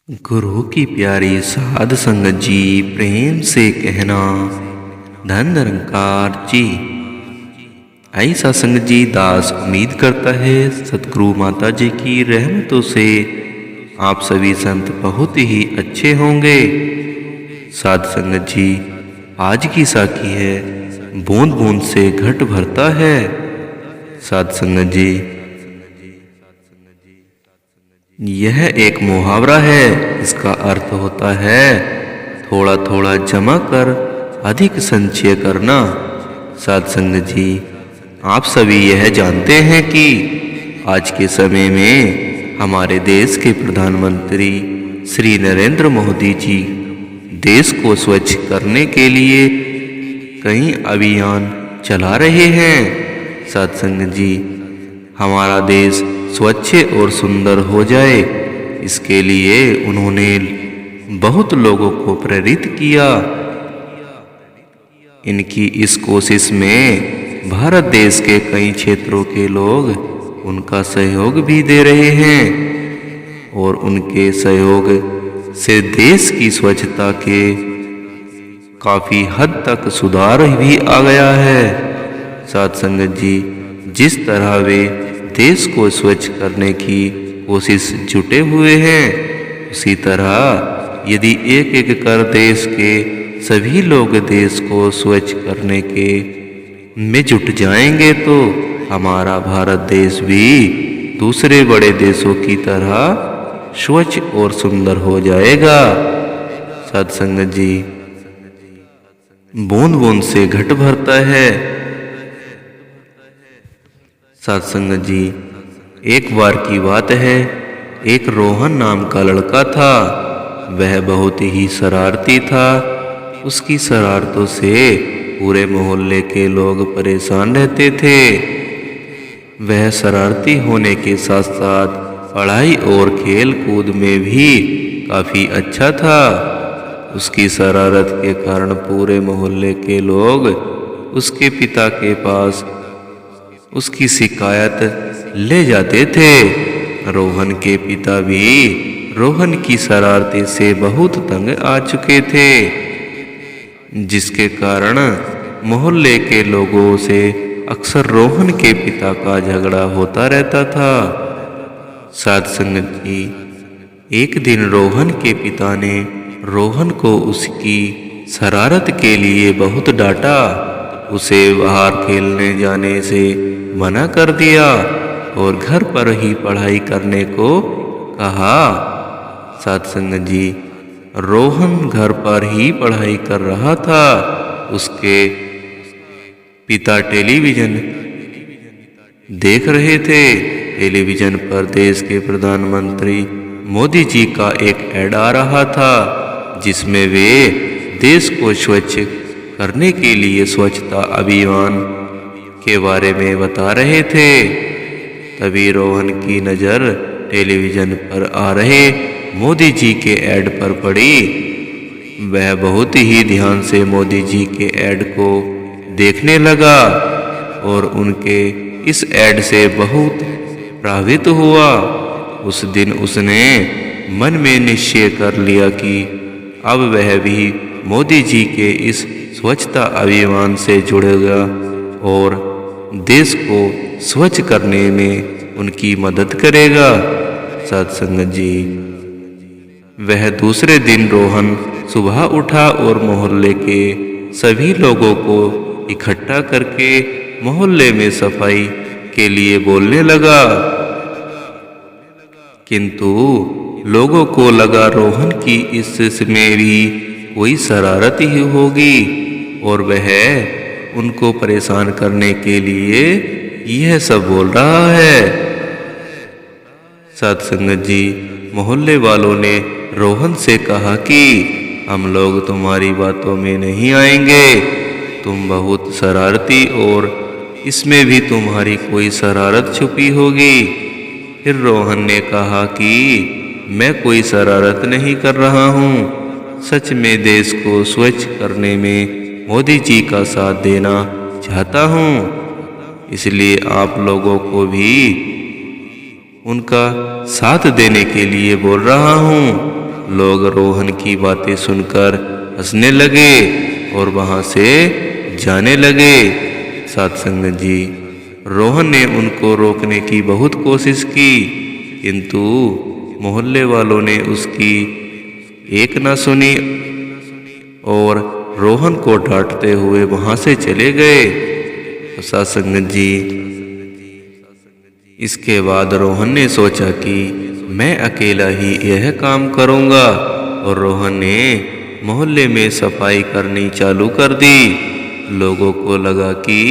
गुरु की प्यारी साध संगत जी, प्रेम से कहना धन निरंकार जी। ऐसा संगत जी दास उम्मीद करता है सतगुरु माता जी की रहमतों से आप सभी संत बहुत ही अच्छे होंगे। साध संगत जी, आज की साखी है बूंद बूंद से घट भरता है। साध संगत जी, यह एक मुहावरा है। इसका अर्थ होता है थोड़ा थोड़ा जमा कर अधिक संचय करना। साध संगत जी, आप सभी यह जानते हैं कि आज के समय में हमारे देश के प्रधानमंत्री श्री नरेंद्र मोदी जी देश को स्वच्छ करने के लिए कई अभियान चला रहे हैं। साध संगत जी, हमारा देश स्वच्छ और सुंदर हो जाए, इसके लिए उन्होंने बहुत लोगों को प्रेरित किया। इनकी इस कोशिश में भारत देश के कई क्षेत्रों के लोग उनका सहयोग भी दे रहे हैं और उनके सहयोग से देश की स्वच्छता के काफी हद तक सुधार भी आ गया है। साध संगत जी, जिस तरह वे देश को स्वच्छ करने की कोशिश जुटे हुए हैं, उसी तरह यदि एक एक कर देश के सभी लोग देश को स्वच्छ करने के में जुट जाएंगे तो हमारा भारत देश भी दूसरे बड़े देशों की तरह स्वच्छ और सुंदर हो जाएगा। साध संगत जी, बूंद बूंद से घट भरता है। साध संगत जी, एक बार की बात है, एक रोहन नाम का लड़का था। वह बहुत ही शरारती था। उसकी शरारतों से पूरे मोहल्ले के लोग परेशान रहते थे। वह शरारती होने के साथ साथ पढ़ाई और खेल कूद में भी काफी अच्छा था। उसकी शरारत के कारण पूरे मोहल्ले के लोग उसके पिता के पास उसकी शिकायत ले जाते थे। रोहन के पिता भी रोहन की शरारती से बहुत तंग आ चुके थे, जिसके कारण मोहल्ले के लोगों से अक्सर रोहन के पिता का झगड़ा होता रहता था। साध संगत जी, एक दिन रोहन के पिता ने रोहन को उसकी शरारत के लिए बहुत डांटा। उसे बाहर खेलने जाने से मना कर दिया और घर पर ही पढ़ाई करने को कहा। साध संगत जी, रोहन घर पर ही पढ़ाई कर रहा था। उसके पिता टेलीविजन देख रहे थे। टेलीविजन पर देश के प्रधानमंत्री मोदी जी का एक ऐड आ रहा था, जिसमें वे देश को स्वच्छ करने के लिए स्वच्छता अभियान के बारे में बता रहे थे। तभी रोहन की नज़र टेलीविजन पर आ रहे मोदी जी के ऐड पर पड़ी। वह बहुत ही ध्यान से मोदी जी के ऐड को देखने लगा और उनके इस ऐड से बहुत प्रभावित हुआ। उस दिन उसने मन में निश्चय कर लिया कि अब वह भी मोदी जी के इस स्वच्छता अभियान से जुड़ेगा और देश को स्वच्छ करने में उनकी मदद करेगा। साध संगत जी, वह दूसरे दिन रोहन सुबह उठा और मोहल्ले के सभी लोगों को इकट्ठा करके मोहल्ले में सफाई के लिए बोलने लगा। किंतु लोगों को लगा रोहन की इसमें भी कोई शरारत ही होगी और वह उनको परेशान करने के लिए यह सब बोल रहा है। साध संगत जी, मोहल्ले वालों ने रोहन से कहा कि हम लोग तुम्हारी बातों में नहीं आएंगे, तुम बहुत शरारती और इसमें भी तुम्हारी कोई शरारत छुपी होगी। फिर रोहन ने कहा कि मैं कोई शरारत नहीं कर रहा हूँ, सच में देश को स्वच्छ करने में मोदी जी का साथ देना चाहता हूँ, इसलिए आप लोगों को भी उनका साथ देने के लिए बोल रहा हूँ। लोग रोहन की बातें सुनकर हंसने लगे और वहां से जाने लगे। साध संगत जी, रोहन ने उनको रोकने की बहुत कोशिश की, किंतु मोहल्ले वालों ने उसकी एक न सुनी और रोहन को डांटते हुए वहां से चले गए। साध संगत जी, इसके बाद रोहन ने सोचा कि मैं अकेला ही यह काम करूंगा और रोहन ने मोहल्ले में सफाई करनी चालू कर दी। लोगों को लगा कि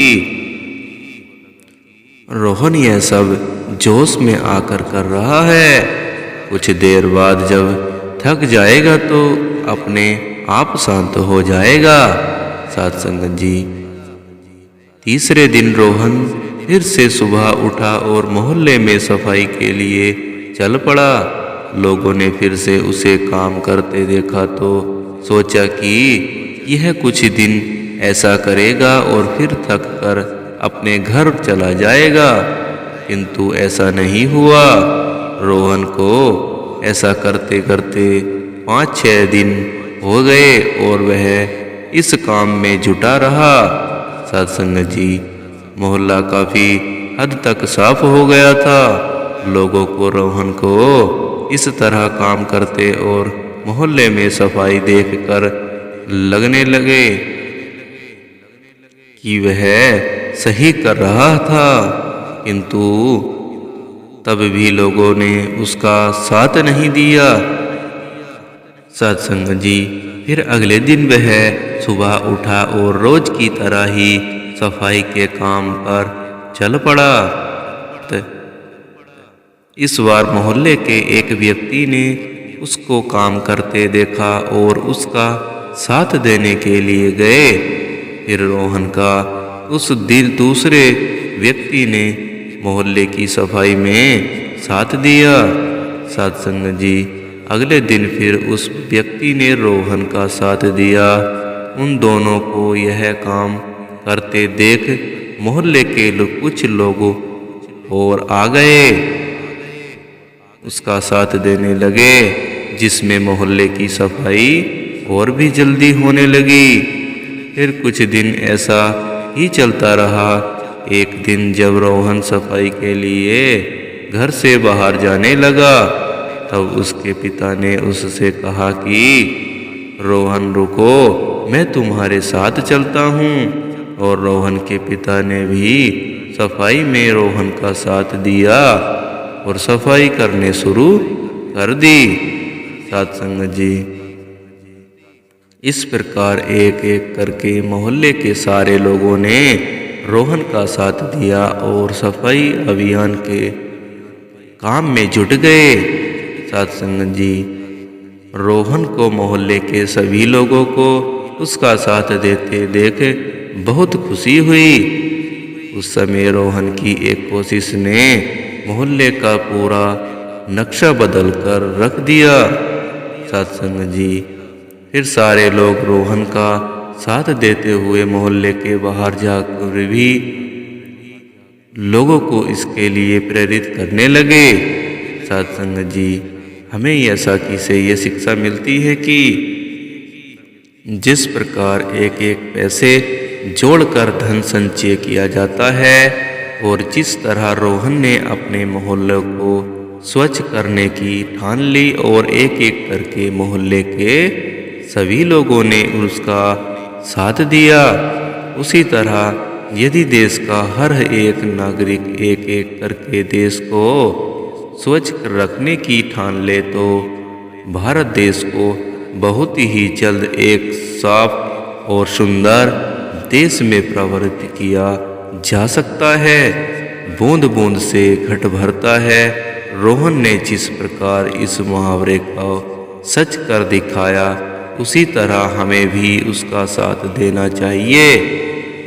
रोहन यह सब जोश में आकर कर रहा है। कुछ देर बाद जब थक जाएगा तो अपने आप शांत हो जाएगा। साध संगत जी, तीसरे दिन रोहन फिर से सुबह उठा और मोहल्ले में सफाई के लिए चल पड़ा। लोगों ने फिर से उसे काम करते देखा तो सोचा कि यह कुछ दिन ऐसा करेगा और फिर थक कर अपने घर चला जाएगा, किंतु ऐसा नहीं हुआ। रोहन को ऐसा करते करते 5-6 दिन हो गए और वह इस काम में जुटा रहा। साध संगत जी, मोहल्ला काफी हद तक साफ हो गया था। लोगों को रोहन को इस तरह काम करते और मोहल्ले में सफाई देखकर लगने लगे कि वह सही कर रहा था, किंतु तब भी लोगों ने उसका साथ नहीं दिया। साध संगत जी, फिर अगले दिन वह सुबह उठा और रोज की तरह ही सफाई के काम पर चल पड़ा। इस बार मोहल्ले के एक व्यक्ति ने उसको काम करते देखा और उसका साथ देने के लिए गए। फिर रोहन का उस दिन दूसरे व्यक्ति ने मोहल्ले की सफाई में साथ दिया। साध संगत जी, अगले दिन फिर उस व्यक्ति ने रोहन का साथ दिया। उन दोनों को यह काम करते देख मोहल्ले के कुछ लोग और आ गए, उसका साथ देने लगे, जिसमें मोहल्ले की सफाई और भी जल्दी होने लगी। फिर कुछ दिन ऐसा ही चलता रहा। एक दिन जब रोहन सफाई के लिए घर से बाहर जाने लगा, तब उसके पिता ने उससे कहा कि रोहन रुको, मैं तुम्हारे साथ चलता हूँ। और रोहन के पिता ने भी सफाई में रोहन का साथ दिया और सफाई करने शुरू कर दी। साध संगत जी, इस प्रकार एक एक करके मोहल्ले के सारे लोगों ने रोहन का साथ दिया और सफाई अभियान के काम में जुट गए। साध संगत जी, रोहन को मोहल्ले के सभी लोगों को उसका साथ देते देख बहुत खुशी हुई। उस समय रोहन की एक कोशिश ने मोहल्ले का पूरा नक्शा बदल कर रख दिया। साध संगत जी, फिर सारे लोग रोहन का साथ देते हुए मोहल्ले के बाहर जाकर भी लोगों को इसके लिए प्रेरित करने लगे। साध संगत जी, हमें यह साखी से यह शिक्षा मिलती है कि जिस प्रकार एक एक पैसे जोड़कर धन संचय किया जाता है और जिस तरह रोहन ने अपने मोहल्ले को स्वच्छ करने की ठान ली और एक एक करके मोहल्ले के सभी लोगों ने उसका साथ दिया, उसी तरह यदि देश का हर एक नागरिक एक एक करके देश को स्वच्छ रखने की ठान ले तो भारत देश को बहुत ही जल्द एक साफ और सुंदर देश में परिवर्तित किया जा सकता है। बूंद बूंद से घट भरता है। रोहन ने जिस प्रकार इस मुहावरे को सच कर दिखाया, उसी तरह हमें भी उसका साथ देना चाहिए।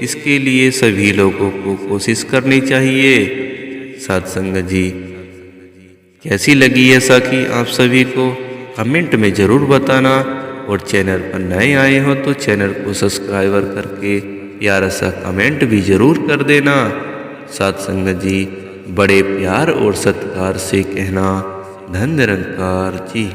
इसके लिए सभी लोगों को कोशिश करनी चाहिए। साध संगत जी, कैसी लगी यह साखी आप सभी को कमेंट में ज़रूर बताना और चैनल पर नए आए हो तो चैनल को सब्सक्राइबर करके प्यारा सा कमेंट भी ज़रूर कर देना। साध संगत जी, बड़े प्यार और सत्कार से कहना, धन निरंकार जी।